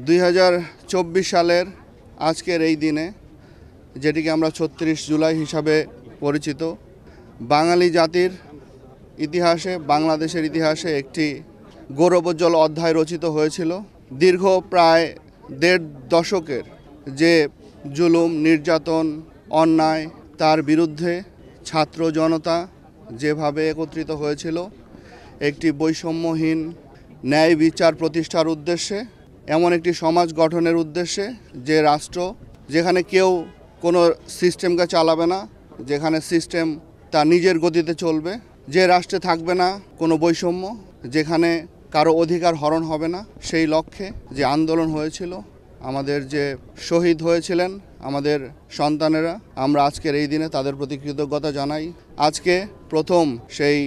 2024 সালের আজকের এই দিনে, যেটিকে আমরা 36 জুলাই হিসাবে পরিচিত, বাঙালি জাতির ইতিহাসে, বাংলাদেশের ইতিহাসে একটি গৌরবোজ্জ্বল অধ্যায় রচিত হয়েছিল। দীর্ঘ প্রায় 1.5 দশকের যে জুলুম, নির্যাতন, অন্যায়, তার বিরুদ্ধে ছাত্র জনতা যেভাবে একত্রিত হয়েছিল একটি বৈষম্যহীন ন্যায় বিচার প্রতিষ্ঠার উদ্দেশ্যে, এমন একটি সমাজ গঠনের উদ্দেশ্যে, যে রাষ্ট্র যেখানে কেউ কোনো সিস্টেমকে চালাবে না, যেখানে সিস্টেম তার নিজের গতিতে চলবে, যে রাষ্ট্রে থাকবে না কোনো বৈষম্য, যেখানে কারো অধিকার হরণ হবে না, সেই লক্ষ্যে যে আন্দোলন হয়েছিল, আমাদের যে শহীদ হয়েছিলেন আমাদের সন্তানেরা, আমরা আজকের এই দিনে তাদের প্রতি কৃতজ্ঞতা জানাই। আজকে প্রথম সেই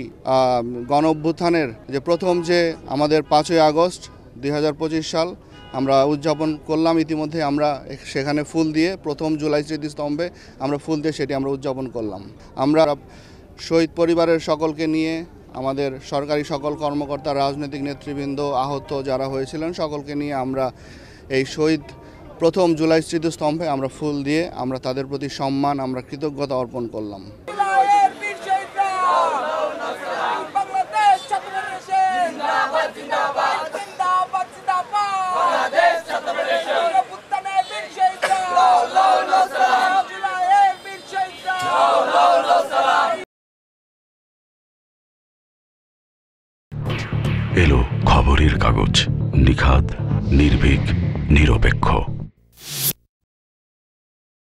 গণঅভ্যুত্থানের যে প্রথম যে আমাদের 5ই আগস্ট 2025 সাল আমরা উদযাপন করলাম। ইতিমধ্যে আমরা সেখানে ফুল দিয়ে, প্রথম জুলাই স্মৃতিস্তম্ভে আমরা ফুল দিয়ে সেটি আমরা উদযাপন করলাম। আমরা শহীদ পরিবারের সকলকে নিয়ে, আমাদের সরকারি সকল কর্মকর্তা, রাজনৈতিক নেতৃবৃন্দ, আহত যারা হয়েছিলেন সকলকে নিয়ে আমরা এই শহীদ প্রথম জুলাই স্মৃতিস্তম্ভে আমরা ফুল দিয়ে আমরা তাদের প্রতি সম্মান, আমরা কৃতজ্ঞতা অর্পণ করলাম। এলো খবরের কাগজ, নিখাদ, নির্ভীক, নিরপেক্ষ।